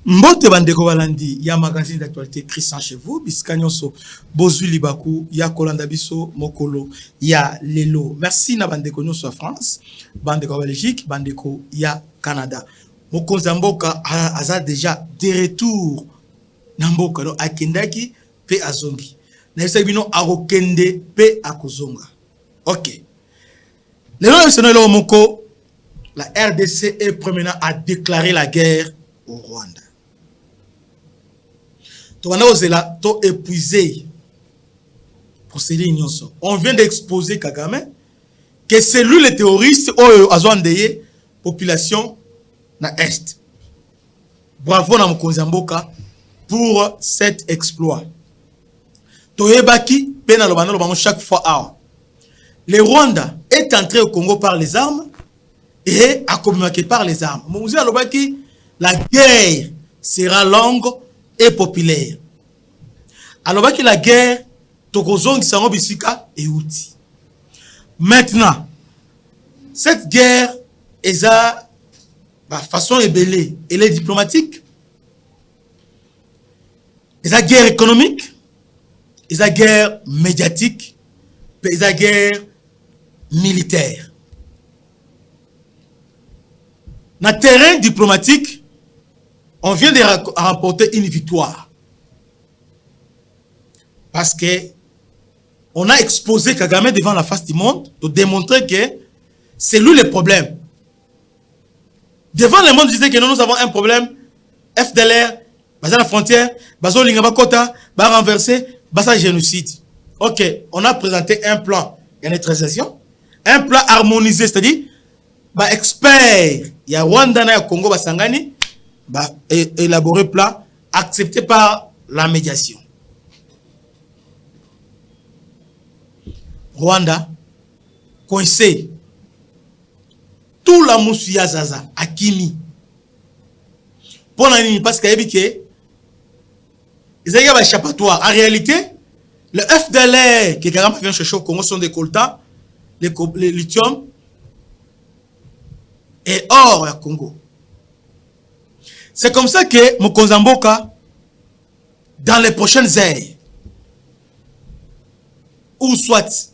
Mbote bandeko balandi ya magazine d'actualité Christian chez vous biskanyonso bozui libaku ya kolanda biso mokolo ya lelo. Merci na bandeko nyonso ya France, bandeko ya Belgique, bandeko ya Canada. Mokonza mboka aza déjà de retour na mboka no akendaki pe azongi. Na yesa bino akokende pe akozonga. OK. Lelo sonelo moko la RDC est promenant à déclarer la guerre au Rwanda. Épuisé pour ces lignes. On vient d'exposer Kagame que c'est lui le terroriste ou population na Est. Bravo na Mokonzi Mboka pour cet exploit. Toyebaki pena lobano lobano chaque fois. Le Rwanda est entré au Congo par les armes et a communiqué par les armes. Mokonzi alobaki la guerre sera longue et populaire. Alors que la guerre, Tokozong Sango Bisika et outil. Maintenant, cette guerre est à façon ébellée. Elle est diplomatique. Elle est à guerre économique. Elle est à guerre médiatique. Elle est à guerre militaire. Dans le terrain diplomatique, on vient de remporter une victoire. Parce que on a exposé Kagame devant la face du monde pour démontrer que c'est lui le problème. Devant le monde, disait que nous avons un problème. FDLR, à la frontière, Bazo Lingabakota, va renverser, Basa génocide. Ok, on a présenté un plan de neutralisation, un plan harmonisé, c'est-à-dire, expert, il y a Rwanda, il y a Congo, Basangani, élaboré plan accepté par la médiation. Rwanda coincé tout la Moussouya Zaza Akimi pour parce qu'il y a un échappatoire. En réalité, le FDLR qui vient chercher au Congo sont des coltans, les lithium et or au Congo. C'est comme ça que Mokonzi Mboka, dans les prochaines heures, ou soit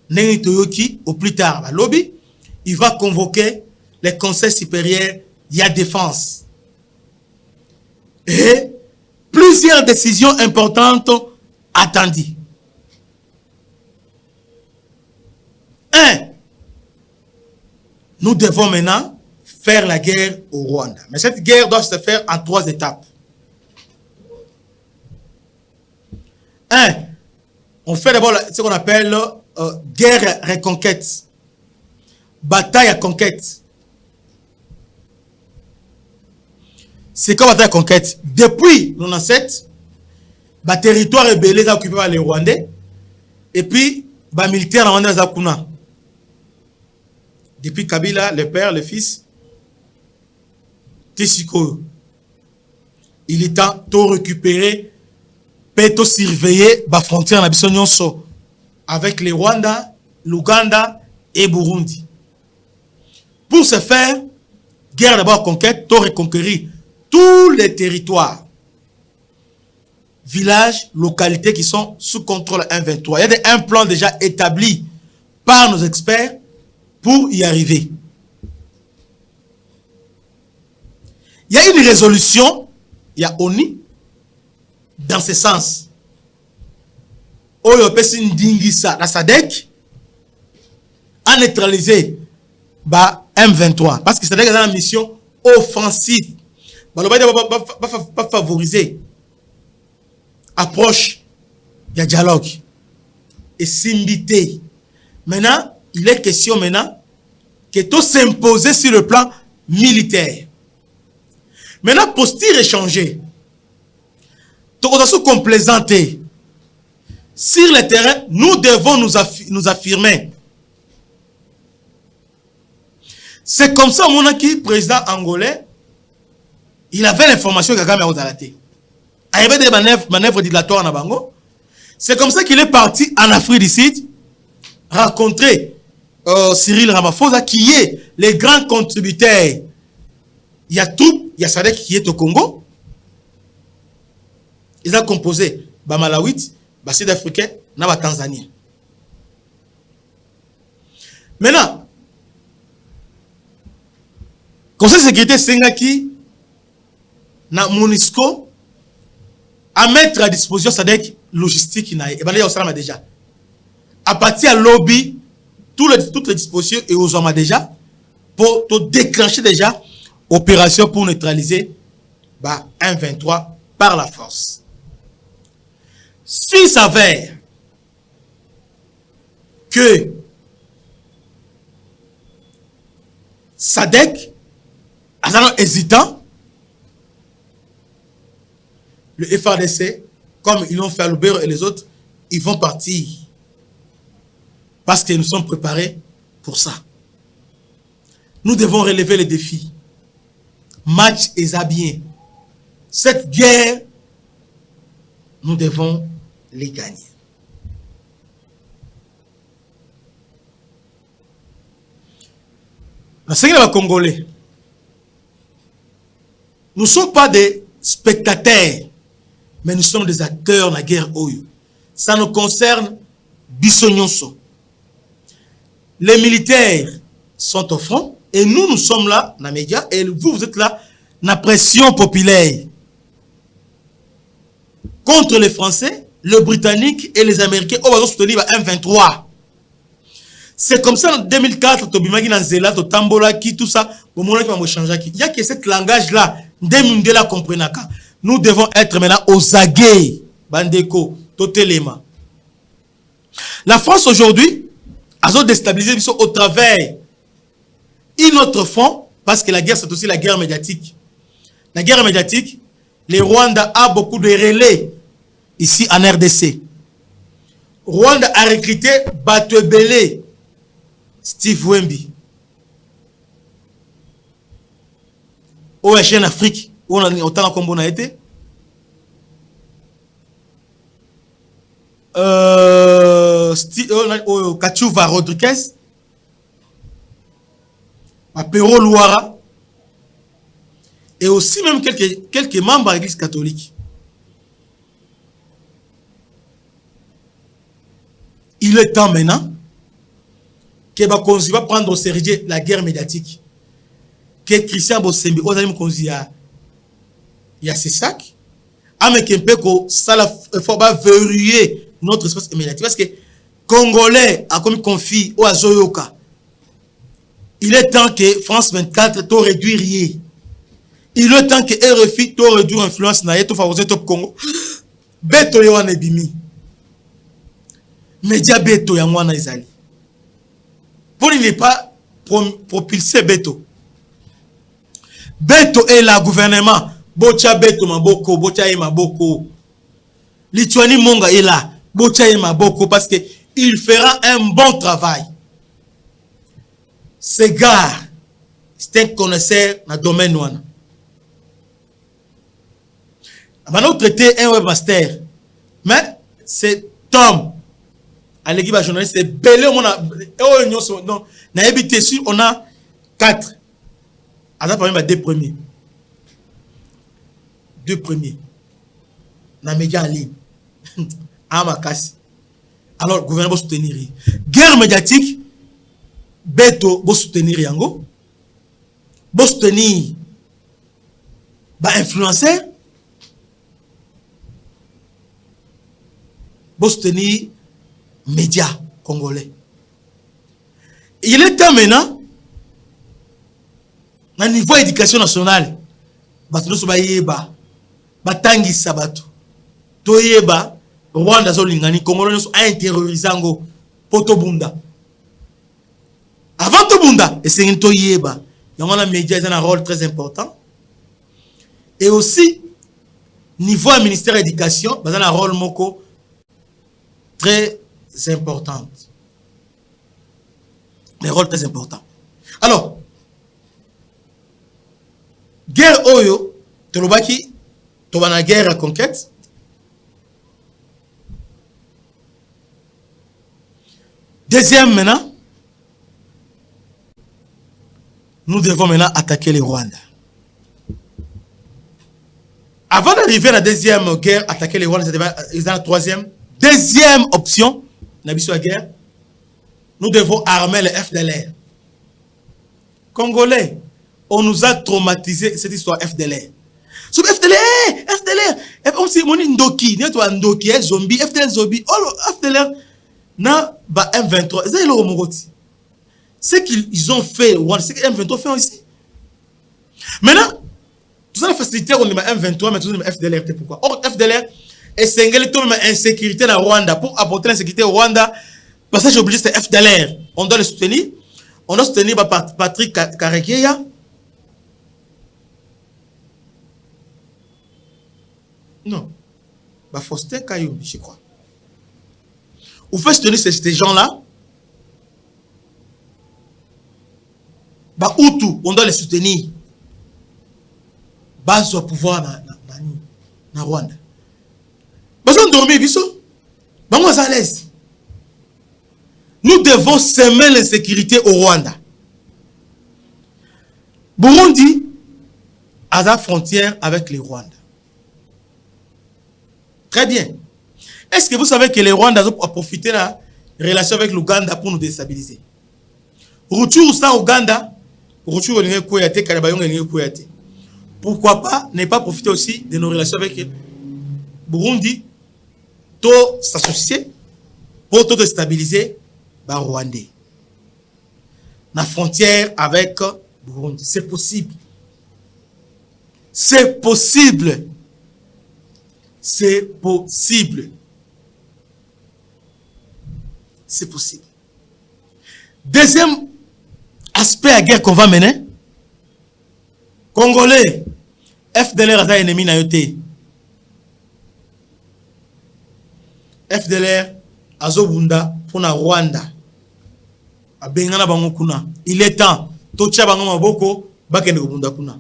Neni Toyoki, ou plus tard, la lobby, il va convoquer les conseils supérieurs, il y a défense. Et plusieurs décisions importantes attendues. 1. Nous devons maintenant faire la guerre au Rwanda. Mais cette guerre doit se faire en 3 étapes. 1. On fait d'abord ce qu'on appelle guerre reconquête. Bataille à conquête. C'est quoi bataille à conquête? Depuis 1997, le territoire rebelle est occupé par les Rwandais. Et puis, les militaires rwandais sont occupés. Depuis Kabila, le père, le fils, Tessiko. Il est temps de récupérer, de surveiller la frontière avec les Rwanda, l'Ouganda et Burundi. Pour ce faire, guerre d'abord conquête, de reconquérir tous les territoires, villages, localités qui sont sous contrôle M23. Il y a un plan déjà établi par nos experts pour y arriver. Il y a une résolution, il y a ONU, dans ce sens. Oyo pesi ndingisa la SADC a neutralisé M23 parce que SADC est dans la mission offensive. Pas favoriser approche de dialogue et symbité. Maintenant, il est question maintenant que tout s'imposer sur le plan militaire. Maintenant, posture est changée. Tout ça complaisanté. Sur le terrain, nous devons nous affirmer. C'est comme ça, mon aki, président angolais, il avait l'information que Kagame a osalaté. Il y avait des manœuvres dilatoires en Bango. C'est comme ça qu'il est parti en Afrique du Sud, rencontrer Cyril Ramaphosa, qui est le grand contributeur. Il y a tout Il y a SADC qui est au Congo. Ils ont composé ba Malawite, ba Sud-Africain, na ba Tanzanien. Maintenant, Conseil de sécurité Sengaki na MONUSCO à mettre à disposition SADC logistique et ben là déjà. À partir de lobby, toutes les dispositions et aux hommes déjà pour déclencher déjà opération pour neutraliser bah, 1-23 par la force. S'il s'avère que SADC est hésitant, le FARDC, comme ils l'ont fait à Lubero et les autres, ils vont partir. Parce que nous sommes préparés pour ça. Nous devons relever les défis. Match et bien. Cette guerre, nous devons les gagner. Les Congolais, nous ne sommes pas des spectateurs, mais nous sommes des acteurs de la guerre Oyo. Ça nous concerne Bissonyonso. Les militaires sont au front et nous sommes là dans les médias et vous êtes là dans la pression populaire contre les Français, les Britanniques et les Américains. On va soutenir M23. C'est comme ça en 2004, Tobimagi Nanzela, Totambola, qui tout ça, au moment où on va changer. Il y a que ce langage-là, nous devons être maintenant aux aguets, Bandeko, Totelema. La France aujourd'hui a déstabilisé au travers un autre fond, parce que la guerre c'est aussi la guerre médiatique. La guerre médiatique, le Rwanda a beaucoup de relais ici en RDC. Rwanda a recruté Batebele, Steve Wemby. OHN en Afrique, où on a autant comme on a été. Kachuva Rodriguez, Apero Louara, et aussi même quelques membres de l'Église catholique. Il est temps maintenant que Bakonzi va prendre au sérieux la guerre médiatique. Que Christian Bosembi, il y a ces sacs. Mais qu'il faut verrouiller notre espace médiatique. Parce que Congolais a comme conflit au Azoyoka. Il est temps que France 24 t'au réduire. Il est temps que RFI t'au réduire influence na yeto favoriser top Congo. Beto yo wana ebimi. Média Beto ya mwana izali. Pour ne pas propulser Beto. Beto est la gouvernement. Bocha Beto maboko, bocha ye maboko. Lituani Monga est là. Bocha ye maboko parce que il fera un bon travail. Ce gars, c'est un connaisseur dans le domaine ouana. On a traité un webmaster. Mais c'est Tom. À l'équipe journaliste, c'est belé. On a on a 4. Alors, par exemple, 2 premiers. 2 premiers. Dans les médias en ligne. Alors, le gouvernement va soutenir. Guerre médiatique, Beto va soutenir Yango. Va soutenir. Va influencer. Va soutenir médias congolais. Il est temps maintenant, au niveau éducation nationale, Batuno Sobayeba, Batangi Sabato, Toyeba, Rwanda Zolingani, Congolais a intériorisé Ango, Potobunda. Avant Tobunda, et c'est Toyeba, il y a un média qui a un rôle très important. Et aussi, niveau ministère de l'éducation, il y a un rôle moko très important. Un rôle très important. Alors, guerre Oyo, Tolobaki, Tobana guerre à conquête. Deuxième maintenant, nous devons maintenant attaquer les Rwandais. Avant d'arriver à la deuxième guerre, attaquer les Rwandais, c'est la troisième. Deuxième option, la guerre, nous devons armer les FDLR. Congolais, on nous a traumatisé cette histoire FDLR. Sur FDLR, FDLR, on s'est dit Ndoki, Ndoki, zombie, FDLR zombie, oh FDLR, na ba M23, c'est le Romoroti. Ce qu'ils ont fait, c'est que M23 fait ici. Maintenant, tout ça la facilité on est M23, mais tout ça FDLR, pourquoi? Or FDLR est singulier comme insécurité dans Rwanda pour apporter l'insécurité au Rwanda. Parce que j'ai obligé c'est FDLR. On doit le soutenir. On doit soutenir Patrick Karegeya. Non. Faustin Kayumbi, je crois. Vous faites soutenir ces gens-là. Outu, on doit les soutenir. Base au pouvoir dans Rwanda. Parce qu'on dormit, biso. On est à l'aise. Nous devons semer l'insécurité au Rwanda. Burundi a la frontière avec les Rwandais. Très bien. Est-ce que vous savez que les Rwandais ont profité de la relation avec l'Ouganda pour nous déstabiliser? Rutshuru sans Ouganda, Rutshuru n'est pas Koyate, Karabayong n'est pas Koyate. Pourquoi pas ne pas profiter aussi de nos relations avec Burundi, tout s'associer pour tout déstabiliser les Rwandais. La frontière avec Burundi, c'est possible. C'est possible. C'est possible. C'est possible. Deuxième aspect à la guerre qu'on va mener. Congolais, FDLR est un ennemi na yote. FDLR azobunda pour na Rwanda. Abengana bango kuna. Il est temps. Tocha bango maboko bakende kubunda kuna.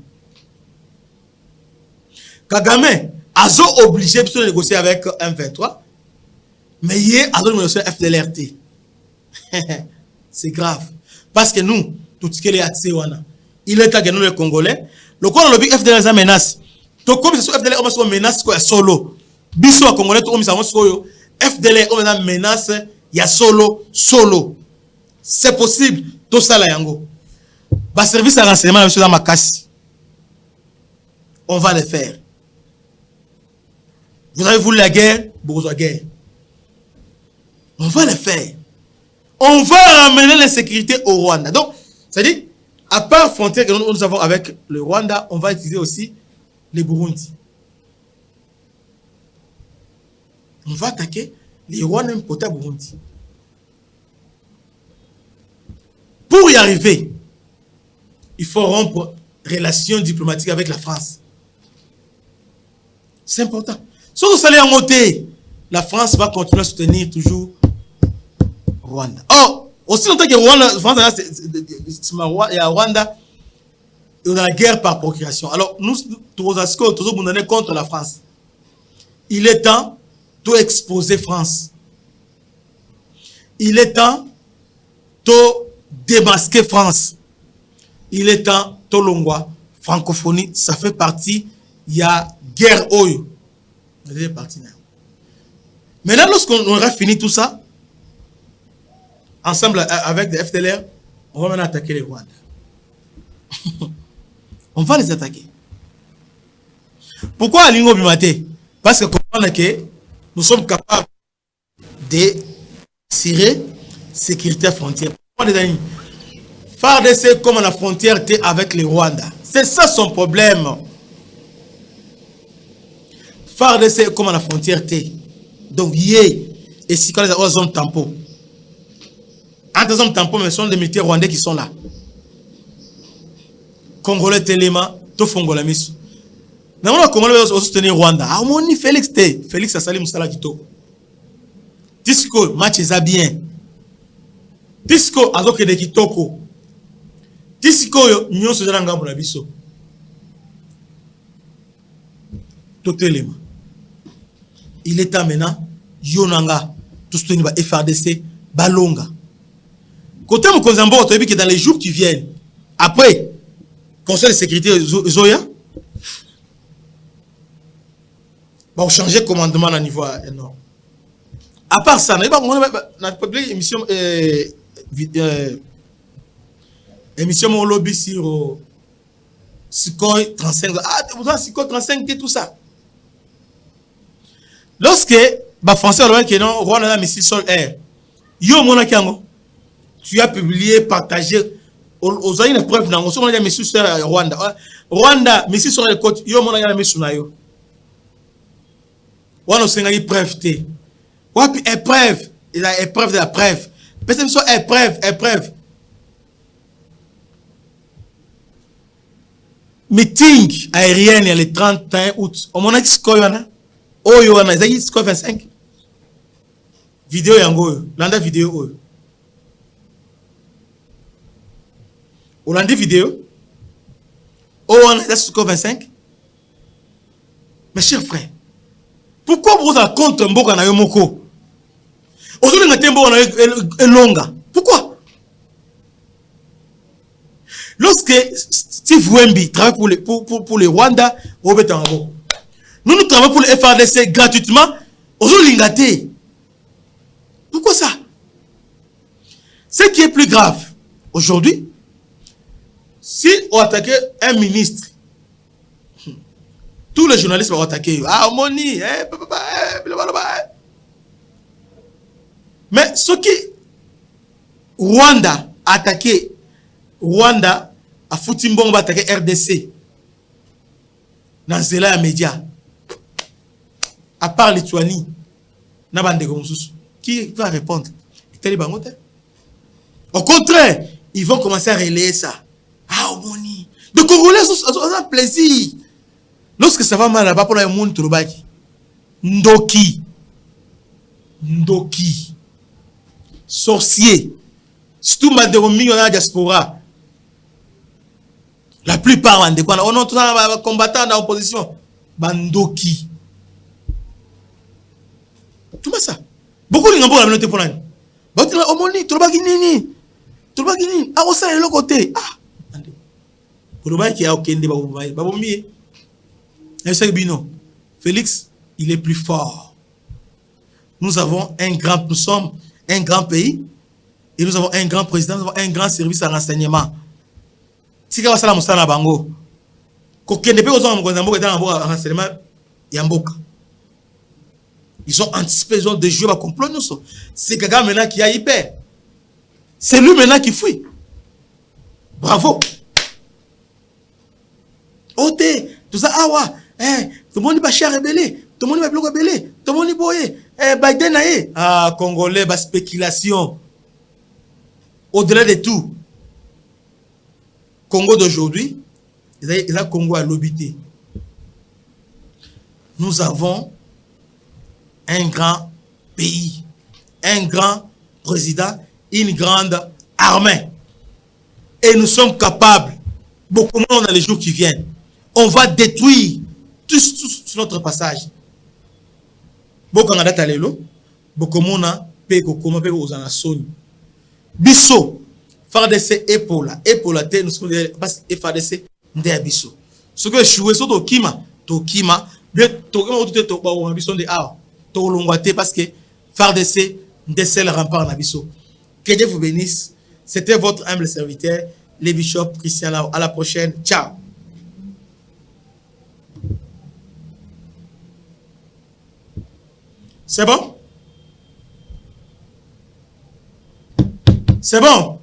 Kagame azo obligé de négocier avec M23. Mais hier azo négocier FDLRT. C'est grave. Parce que nous, tout ce qui est attisé wana. Il est temps que nous les Congolais, le quoi le FDLR est menace. Donc comme ce FDLR on menace quoi solo. Biso à Congolais tout comme ça on FDLR on a menace ya solo. C'est possible tout ça là yango. Ba service à renseignement monsieur dans ma casse. On va le faire. Vous avez voulu la guerre, vous avez guerre. On va le faire. On va ramener l'insécurité au Rwanda. Donc, c'est-à-dire, à part la frontière que nous avons avec le Rwanda, on va utiliser aussi les Burundi. On va attaquer les Rwandais importés à Burundi. Pour y arriver, il faut rompre relations diplomatiques avec la France. C'est important. Si vous allez en monter, la France va continuer à soutenir toujours Rwanda. Oh, aussi longtemps que Rwanda, il y a Rwanda, et on a la guerre par procuration. Alors, nous, tous contre la France. Il est temps de exposer France. Il est temps de démasquer France. Il est temps de l'ongwa. Francophonie, ça fait partie, il y a guerre oyo. Maintenant, lorsqu'on aura fini tout ça, ensemble avec des FDLR, on va maintenant attaquer les Rwandais. On va les attaquer. Pourquoi à Lingo Bimate? Parce que nous sommes capables de tirer sécurité à frontière. FARDC comme la frontière était avec les Rwandais. C'est ça son problème. FARDC comme la frontière était. Donc, et si quand les zones tampon. Entre les zones tampon, mais ce sont des militaires rwandais qui sont là. Congolais Téléma, tout Fongola Miss. Mais on a Congolais aussi soutenir Rwanda. Ah, mon Félix T. Félix a sali Moussala Kito. Tisco, match est bien. Tisco, a donc des Kitoko. Tisco, nous sommes dans le Gabiso. Tout Téléma. Il est temps maintenant, Yonanga, tout ce qui est FARDC, Balonga. Côté Mokonzambo, tu as vu que dans les jours qui viennent, après, Conseil de sécurité Zoya, Bon, changer commandement à niveau énorme. À part ça, on a émission émission mon lobby sur Sukhoi 35. Ah, vous avez Sukhoi 35 et tout ça. Lorsque les Français ont dit que non, Rwanda a mis sol air. Yo mona kiango. Tu as publié, partagé. Aux une preuve dans on a mis sur Rwanda. Rwanda, mais si sur les côtes, yo mona a mis sur nayo. On a une preuve. Wapi épreuve, il a épreuve de la preuve. Personne soit épreuve. Meeting aérien le 31 août. On a dit ce qu'on a. Oh yo ana, il ce qu'on 25. Vidéo yango, landa vidéo. Olandi vidéo. Oh on a ce qu'on 25. Mes chers frères, pourquoi vous avez contre Mboka na Yomoko? Aujourd'hui, on a longa. Pourquoi? Lorsque Steve Wemby travaille pour les Rwanda, nous travaillons pour le FRDC gratuitement. Aujourd'hui, pourquoi ça? Ce qui est plus grave, aujourd'hui, si on attaque un ministre, tous les journalistes vont attaquer. Ah, Moni, mais ce qui Rwanda a attaqué, Rwanda a foutu Mbongo a attaqué RDC dans Zela média. À part Lituanie, qui va répondre? Au contraire, ils vont commencer à relayer ça. Ah, Moni. De Congolais ont un plaisir. Lorsque ça va mal là-bas pour le monde, Ndoki. Sorcier. Surtout Maderomi, on a la diaspora. La plupart, on a combattant dans l'opposition. Bandoki. Tout ça. Beaucoup de gens ont noté pour l'année. Omoni, Trobaginini. Ah, on s'est l'autre côté. Ah. Pour le bail qui a aucun débat, Baboumi. Félix, il est plus fort. Nous sommes un grand pays et nous avons un grand président, nous avons un grand service à renseignement. Si vous avez un renseignement, ils ont anticipé, ils ont des jeux à complot. C'est quelqu'un maintenant qui a hyper. C'est lui maintenant qui fuit. Bravo. Ote, tout ça, awa. Tout le monde va cher rebelle, tout le monde va bloquer rebelle, tout le monde va boyer. Biden aye. Ah, Congolais, bah spéculation. Au-delà de tout, Congo d'aujourd'hui, ils ont Congo à l'obité. Nous avons un grand pays, un grand président, une grande armée. Et nous sommes capables, beaucoup moins dans les jours qui viennent, on va détruire tout sur notre passage. Beaucoup en date à l'élo, beaucoup moins pe kokoma pe aux anasoni. Bisso, FARDC épaule te nous sommes parce FARDC ndé bisso. Ce que je suis to kima, bien to ba o bisso de a. To longwate parce que FARDC ndé le rempart na bisso. Que Dieu vous bénisse. C'était votre humble serviteur, le bishop Christian Lao. À la prochaine. Ciao. C'est bon? C'est bon?